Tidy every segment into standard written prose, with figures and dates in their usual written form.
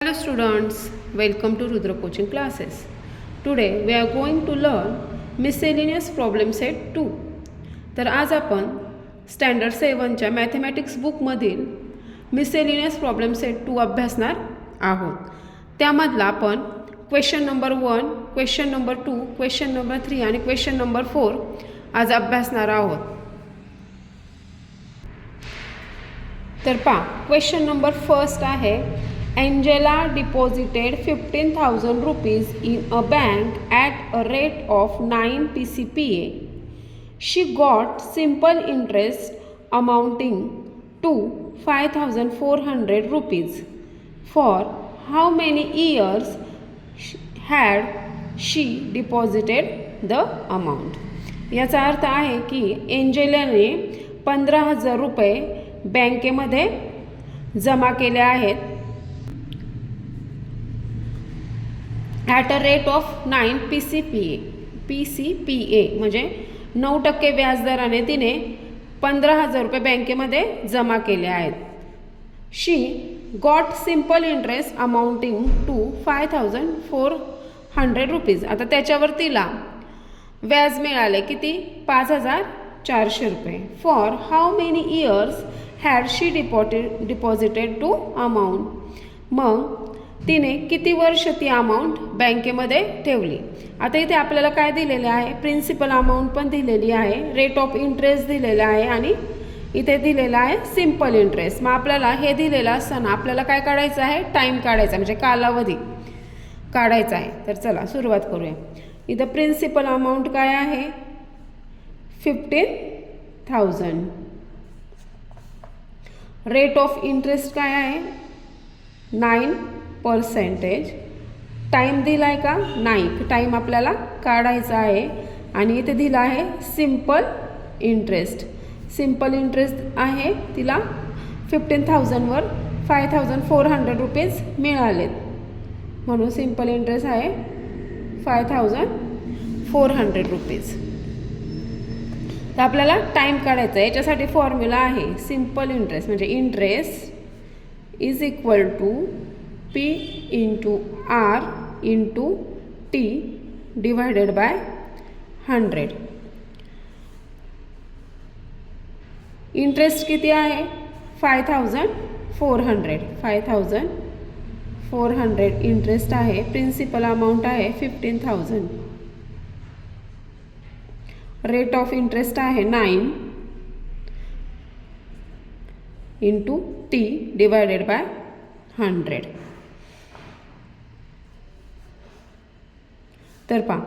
Hello students, welcome to Rudra Coaching Classes. Today we are going to learn miscellaneous problem set 2. तर आज आपण standard 7च्या mathematics बुकमधील miscellaneous problem set 2 अभ्यासणार आहोत. त्यामधला आपण question number 1, question number 2, question number 3 आणि क्वेश्चन नंबर 4 आज अभ्यासणार आहोत. तर पहा, क्वेश्चन नंबर फर्स्ट आहे, Angela deposited 15,000 rupees in a bank at a rate of 9 PCPA. She got simple interest amounting to 5,400 rupees. For how many years had she deposited the amount? याचा अर्थ आहे की एंजेलाने 15,000 रुपये बँकेमध्ये जमा केले आहेत at a rate of 9 PCPA म्हणजे 9% व्याजदराने तिने 15,000 रुपये बँकेमध्ये जमा केले आहेत. She got simple interest amounting to 5,400 rupees. आता त्याच्यावर तिला व्याज मिळाले किती? 5,400 रुपये. For how many years had she deposited to amount. मग तिने किती वर्ष ती अमाऊंट बँकेमध्ये ठेवली. आता इथे आपल्याला काय दिलेले आहे? प्रिन्सिपल अमाऊंट पण दिलेली आहे, रेट ऑफ इंटरेस्ट दिलेला आहे आणि इथे दिलेला आहे सिम्पल इंटरेस्ट. मग आपल्याला हे दिलेलं असताना आपल्याला काय काढायचं आहे? टाईम काढायचा, म्हणजे कालावधी काढायचा आहे. तर चला सुरुवात करूया. इथं प्रिन्सिपल अमाऊंट काय आहे? 15,000. रेट ऑफ इंटरेस्ट काय आहे? 9%. टाईम दिला आहे का? नाही. टाईम आपल्याला काढायचा आहे. आणि इथे दिला आहे सिम्पल इंटरेस्ट. सिम्पल इंटरेस्ट आहे तिला 15,000वर 5,400 रुपीज मिळालेत, म्हणून सिम्पल इंटरेस्ट आहे 5,400 रुपीज. तर आपल्याला टाईम काढायचा आहे. याच्यासाठी फॉर्म्युला आहे सिम्पल इंटरेस्ट म्हणजे interest is equal to P into R into T divided by 100. Interest किती आहे? 5,400. 5,400 इंटरेस्ट आहे. प्रिन्सिपल अमाऊंट आहे 15,000. रेट ऑफ इंटरेस्ट आहे 9 इंटू T डिवायडेड बाय 100. तर पहा,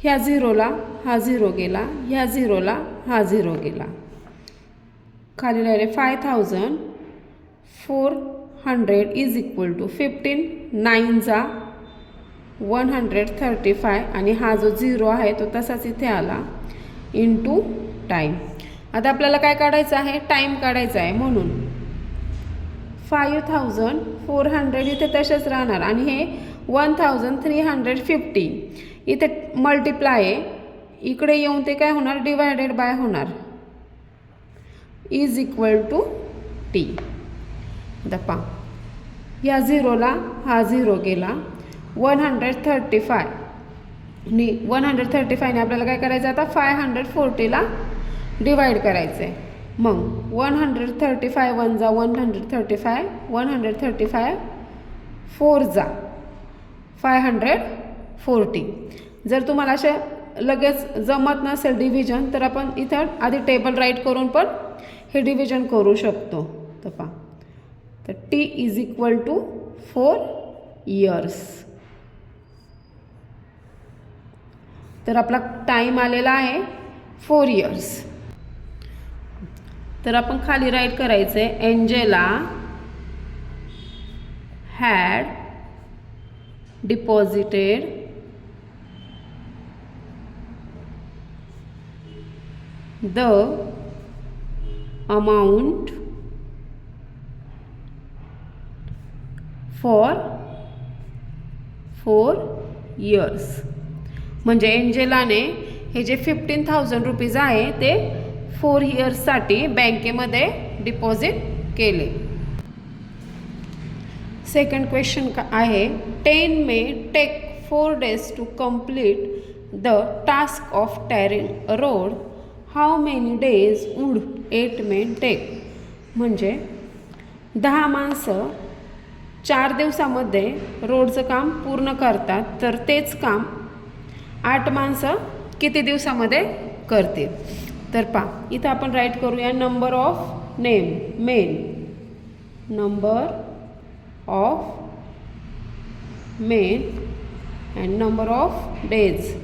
ह्या झिरोला हा झिरो गेला, ह्या झिरोला हा झिरो गेला. खाली राहिले 5,400 इज इक्वल टू 15 9 जा 135 आणि हा जो झिरो आहे तो तसाच इथे आला इंटू टाईम. आता आपल्याला काय काढायचं आहे? टाईम काढायचा आहे. म्हणून 5,400 इथे तसेच राहणार आणि हे 1,350 इथे मल्टिप्लाय आहे. इकडे येऊन ते काय होणार? डिवायडेड बाय होणार. Is equal to T. दपा या झिरोला हा झिरो गेला. 135 आणि 135ने आपल्याला काय करायचं? आता 540ला डिवाइड करायचं आहे. मग 135 1 जा 135, 135 4 जा 540. जर तुम्हाला असे लगेच जमत नसेल डिव्हिजन तर आपण इथं आधी टेबल राईट करून पण हे डिव्हिजन करू शकतो. तर पहा, तर T is equal to 4 years. तर आपला टाईम आलेला आहे 4 इयर्स. तर आपण खाली राईट करायचं आहे, Angela had deposited the amount for 4 years. म्हणजे एंजेलाने हे जे 15,000 रुपीज आहे ते 4 इयर्ससाठी बँकेमध्ये डिपॉझिट केले. सेकंड क्वेश्चन आहे 10 men take 4 days to complete the task of tarring a road, how many days would 8 men take. म्हणजे 10 माणसं 4 दिवसामध्ये रोडचं काम पूर्ण करतात, तर तेच काम 8 माणसं किती दिवसामध्ये करतील. तर पहा इथं आपण राईट करूया number of main, number of men and number of days.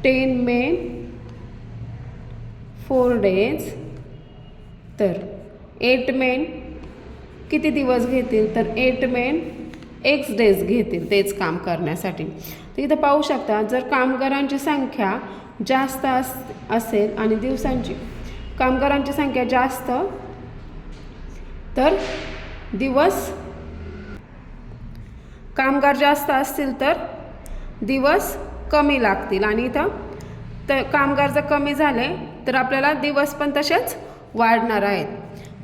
Ten main 4 days, तर 8 मेन किती दिवस घेतील, तर 8 मेन x days घेतील तेच काम करण्यासाठी. तर इथं पाहू शकता जर कामगारांची संख्या जास्त असेल आणि कामगारांची संख्या जास्त तर कामगार जास्त असतील तर दिवस कमी लागतील, आणि इथं तर कामगार जर कमी झाले तर आपल्याला दिवस पण तसेच वाढणार आहेत.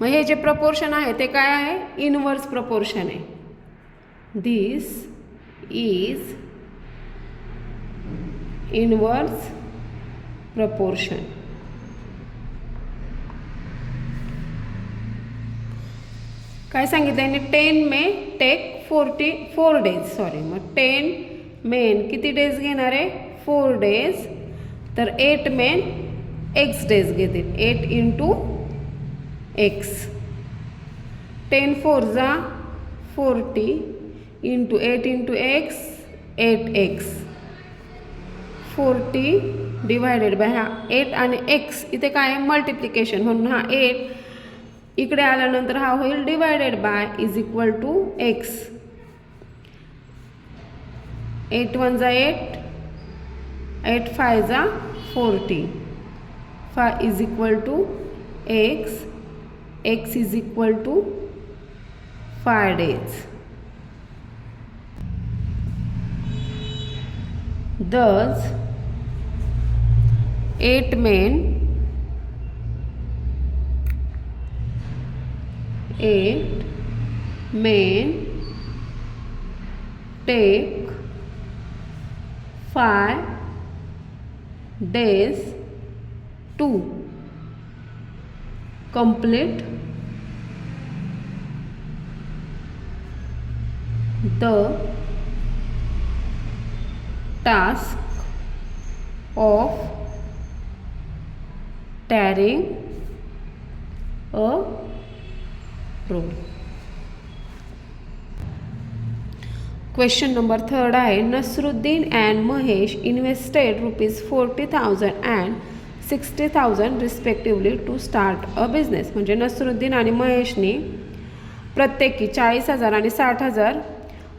मग हे जे प्रपोर्शन आहे ते काय आहे, इनवर्स प्रपोर्शन आहे. दिस इज इनवर्स प्रपोर्शन. काय सांगितलं आहे 10 मे टेक 4 days, मग 10 मेन किती डेज घेणार आहे, 4 days, तर 8 मेन x डेज घेतील, 8 into x. 10 4 जा 40 into 8 into x 8x. 40 divided by हा 8 आणि x इथे काय आहे मल्टिप्लिकेशन, म्हणून हा 8 इकडे आल्यानंतर हा होईल divided by is equal to x. 8 1 जा 8, 8 5 जा 40, 5 is equal to x, x is equal to 5 days. Thus 8 men take 5 days to complete the task of tearing a road. Question number 3 आहे Nasruddin and Mahesh invested ₹40,000 and 60,000 respectively to start a business. म्हणजे नसरुद्दीन आणि महेशनी प्रत्येकी 40,000 आणि 60,000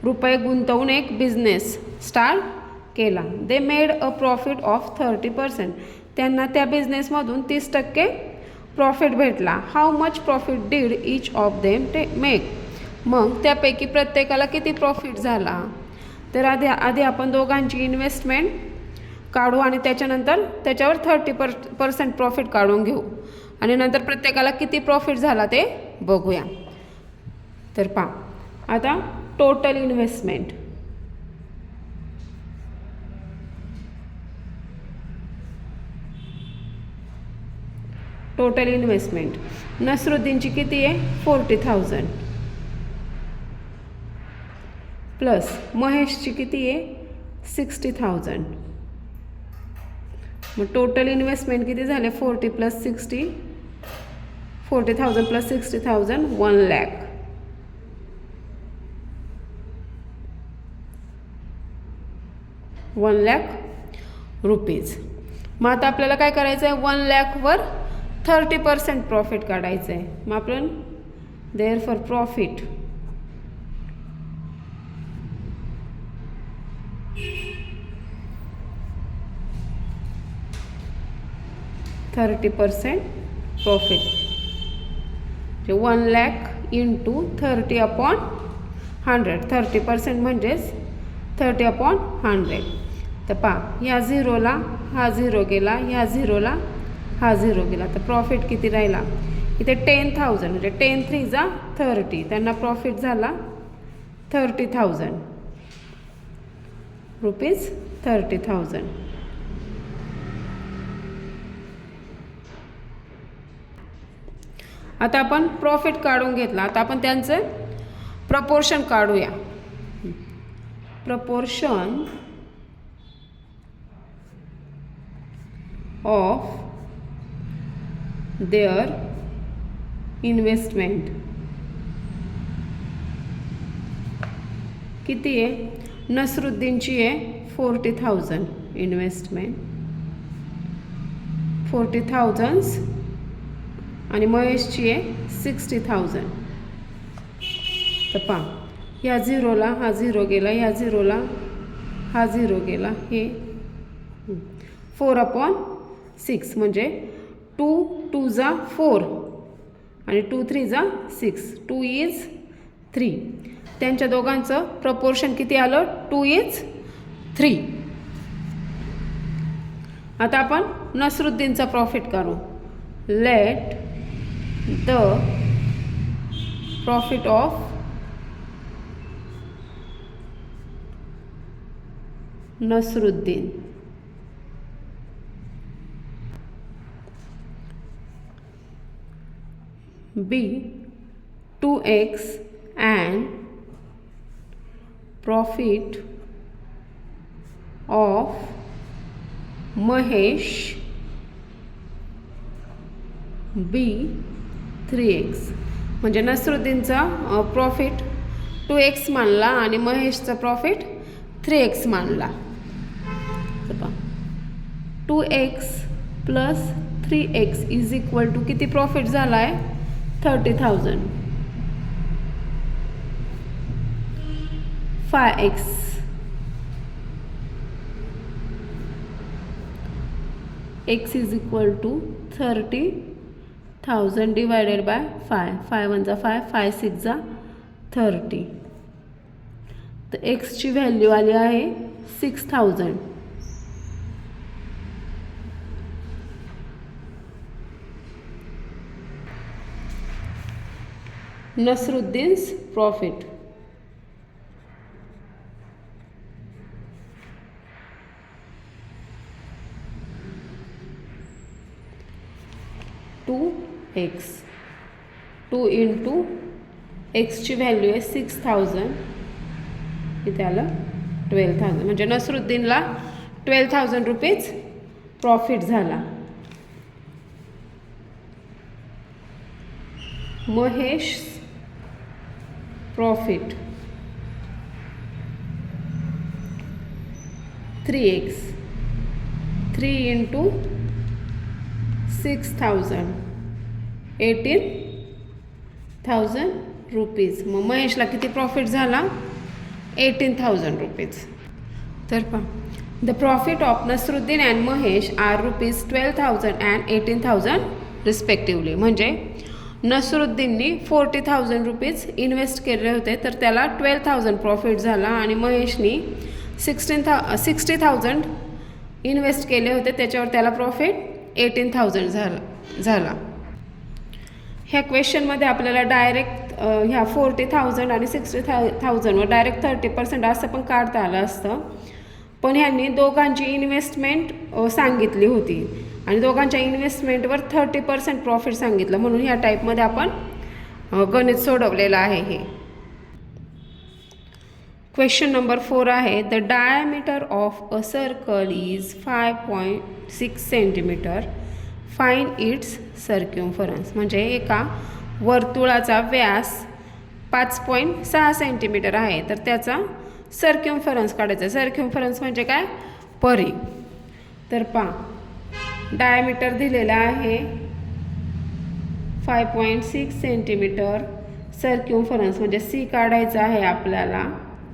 रुपये गुंतवून एक business start केला. They made a profit of 30%. त्यांना त्या बिझनेसमधून 30% प्रॉफिट भेटला. How much profit did each of them make. मग त्यापैकी प्रत्येकाला किती प्रॉफिट झाला. तर आधी आपण दोघांची इन्व्हेस्टमेंट काढू आणि त्याच्यानंतर त्याच्यावर 30% प्रॉफिट काढून घेऊ आणि नंतर प्रत्येकाला किती प्रॉफिट झाला ते बघूया. तर पहा आता टोटल इन्व्हेस्टमेंट. टोटल इन्व्हेस्टमेंट नसरुद्दीनची किती आहे 40,000 प्लस महेशची किती आहे 60,000. मग टोटल इन्व्हेस्टमेंट किती झाले 40 + 60, 40,000 + 60,000 1 लाख. ₹1,00,000. मग आता आपल्याला काय करायचं आहे 1 लाखवर 30% प्रॉफिट काढायचं आहे. मग आपण therefore profit profit 1 lakh into 30/100. 30% म्हणजेच 30/100. तर पहा ह्या झिरोला हा झिरो गेला, ह्या झिरोला हा 0 गेला. तर प्रॉफिट किती राहिला इथे 10,000 म्हणजे 10 3 जा 30. त्यांना प्रॉफिट झाला 30,000 रुपीज 30,000. आता आपण प्रॉफिट काढून घेतला. आता आपण त्यांचं प्रपोर्शन काढूया. प्रपोर्शन ऑफ देअर इन्व्हेस्टमेंट किती आहे. नसरुद्दीनची आहे 40,000 इन्व्हेस्टमेंट 40,000 आणि महेशची आहे 60,000. तर पहा ह्या 0ला हा 0 गेला, ह्या 0ला हा 0 गेला. हे 4/6 म्हणजे 2 2 जा 4 आणि 2 3 जा 6. 2 is 3. त्यांच्या दोघांचं प्रपोर्शन किती आलं 2 is 3. आता आपण नसरुद्दीनचा प्रॉफिट काढू. Let the profit of Nasruddin be 2x and profit of Mahesh be 3x. म्हणजे नसरुद्दीनचा प्रॉफिट 2x मानला आणि महेशचा प्रॉफिट 3x मानला. 2x plus 3x is equal to किती प्रॉफिट झाला आहे 30,000. 5x x is equal to 30,000 divided by 5. 5 1 जा 5, 5 6 जा 30. तर एक्सची व्हॅल्यू आली आहे 6,000. Nasruddin's profit to x 2 into एक्सची व्हॅल्यू आहे 6,000. इथे आलं 12,000 म्हणजे नसरुद्दीनला 12,000 रुपीज प्रॉफिट झाला. Mahesh profit 3x 3 into 6,000 18,000 rupees. मग महेशला किती प्रॉफिट झाला 18,000 रुपीज. तर पहा the profit of Nasruddin and Mahesh are rupees 12,000 and 18,000 respectively. म्हणजे नसरुद्दीननी 40,000 रुपीज इन्व्हेस्ट केले होते तर त्याला 12,000 प्रॉफिट झाला आणि महेशनी 60,000 इन्व्हेस्ट केले होते त्याच्यावर त्याला प्रॉफिट 18,000 झाला. ह्या क्वेश्चनमध्ये आपल्याला डायरेक्ट ह्या 40,000 आणि 60,000वर डायरेक्ट 30% असं पण काढता आलं असतं. पण ह्यांनी दोघांची इन्व्हेस्टमेंट सांगितली होती आणि दोघांच्या इन्व्हेस्टमेंटवर 30% प्रॉफिट सांगितलं म्हणून ह्या टाईपमध्ये आपण गणित सोडवलेलं आहे. हे क्वेश्चन नंबर 4 आहे. The diameter of a circle is 5.6 centimetre. Find its circumference. म्हणजे एका वर्तुळाचा व्यास 5.6 सेंटीमीटर आहे तर त्याचा सर्क्युम्फरन्स काढायचा. सर्क्युम्फरन्स म्हणजे काय परी. तर पहा डायमीटर दिलेला आहे 5.6 सेंटीमीटर. सर्क्युम्फरन्स म्हणजे सी काढायचा आहे आपल्याला.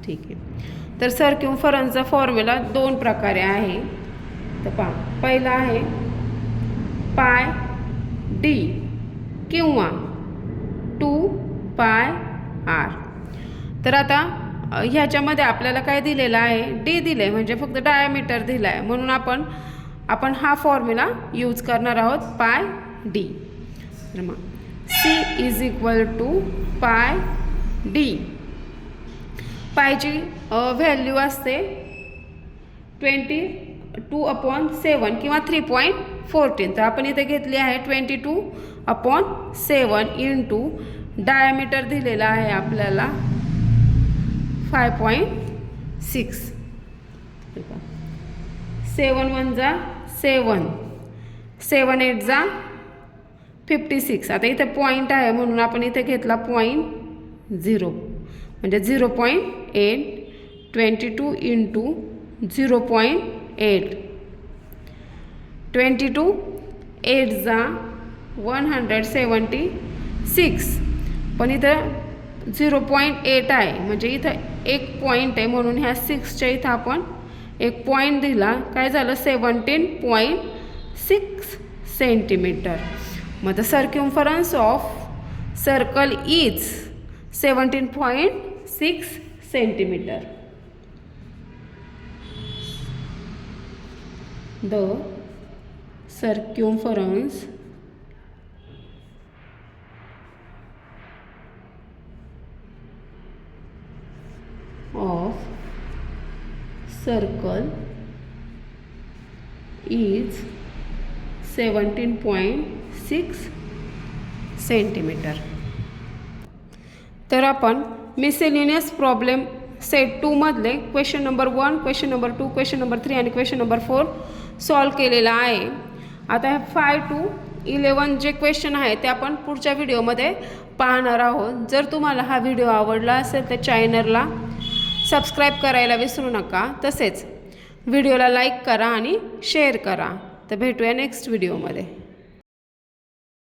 ठीक आहे. तर सर्क्युम्फरन्सचा फॉर्म्युला 2 प्रकारे आहे. तर पहा पहिला आहे पाय डी किंवा 2πr. तर आता ह्याच्यामध्ये आपल्याला काय दिलेलं आहे डी दिलं आहे म्हणजे फक्त डायमीटर दिलं आहे म्हणून आपण आपण हा फॉर्म्युला यूज करणार आहोत पाय डी. तर मग C is equal to pi D. पायची व्हॅल्यू असते 22/7 किंवा 3.14. तर आपण इथे घेतली आहे 22/7 इंटू डायमीटर दिलेला आहे आपल्याला 5.6. 7 1 जा 7, 7 8 जा 56. आता इथे पॉईंट आहे म्हणून आपण इथे घेतला 0.0 म्हणजे 0.8. 22 इंटू 0.8, 22 8 जा 176. पण इथं 0.8 आहे म्हणजे इथं एक पॉईंट आहे म्हणून ह्या 6च्या इथं आपण एक पॉईंट दिला. काय झालं 17.6 सेंटीमीटर. मग the circumference of circle is 17.6 centimetre. The circumference of circle is 17.6 centimetre. तर आपण मिसेलिनियस प्रॉब्लेम सेट 2 मधले question number 1, question number 2, question number 3 आणि क्वेश्चन नंबर 4 सॉल्व केलेला आहे. आता हे 5 to 11 जे क्वेश्चन आहे ते आपण पुढच्या व्हिडिओमध्ये पाहणार आहोत. जर तुम्हाला हा व्हिडिओ आवडला असेल तर चॅनलला सबस्क्राईब करायला विसरू नका. तसेच व्हिडिओला लाईक करा आणि शेअर करा. तर भेटूया नेक्स्ट व्हिडिओमध्ये.